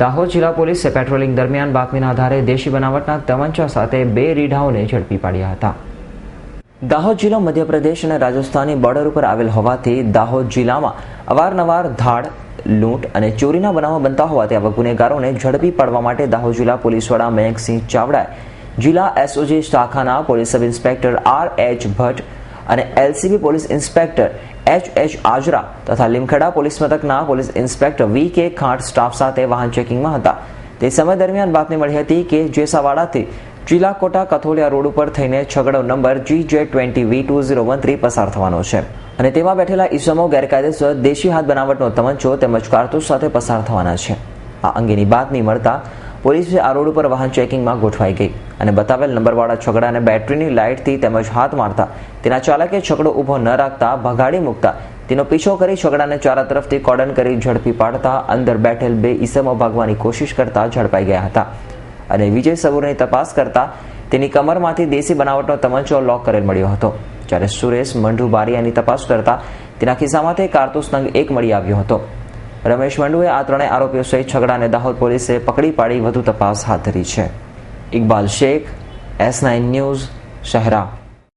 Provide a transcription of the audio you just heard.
દાહોદ જિલ્લા પોલીસે પેટ્રોલિંગ દરમિયાન બાતમીના આધારે દેશી બનાવટના તમંચા સાથે 2 રીઢાઓને ઝડપી પાડ્યા હતા. દાહોદ જિલ્લો મધ્યપ્રદેશ અને રાજસ્થાનની બોર્ડર ઉપર આવેલ હોવાથી દાહોદ જિલ્લામાં અવારનવાર ધાડ, લૂંટ અને ચોરીના બનાવો બનતા હોવાથી આવા ગુનેગારોને ઝડપી પાડવા માટે દાહોદ જિલ્લા પોલીસ વડા મયંકસિંહ ચાવડાએ જિલ્લા એસઓજી શાખાના police sub inspector R.H. Bhatt અને LCB પોલીસ ઇન્સ્પેક્ટર H.H. આજરા તથા લીમખેડા પોલીસ મથકના police inspector V.K. Khant staff સાથે વાહન ચેકિંગમાં હતા. તે સમય દરમિયાન બાતમી મળી હતી કે જેસાવાડાથી ચિલાકોટા કથોલિયા રોડ ઉપર થઈને છગડો નંબર GJ20V2013 પસાર થવાનો છે અને તેમાં બેઠેલા ઈસમો ગેરકાયદેસર દેશી હાથ બનાવટનો તમંચો તેમજ કારતૂસ સાથે પસાર થવાના છે. આ અંગેની બાતમી મળતા પોલીસે આ રોડ ઉપર વાહન ચેકિંગમાં ગોઠવાઈ ગઈ અને બતાવેલ નંબરવાળા છગડાને બેટરીની લાઇટથી તેમજ હાથ મારતા તેના ચાલકે છગડો ઊભો ન રાખતા ભગાડી મૂકતા તેનો પીછો કરી છગડાને ચારે તરફથી કોર્ડન કરી ઝડપી પાડતા અંદર બેઠેલ 2 ઈસમો ભાગવાની કોશિશ કરતા ઝડપાઈ ગયા હતા અને વિજય સબૂરની તપાસ કરતા તેની કમરમાંથી દેશી બનાવટનો તમંચો લોક કરેલ મળ્યો હતો. જ્યારે સુરેશ મંડુ બારિયાની તપાસ કરતા તેના ખિસ્સામાંથી કારતૂસ નંગ 1 મળી આવ્યો હતો. રમેશ મંડુએ આ 3 આરોપીઓ સહિત છગડાને દાહોદ પોલીસે પકડી પાડી વધુ તપાસ હાથ ધરી છે. Iqbal Shaikh, S9 news, Shehera.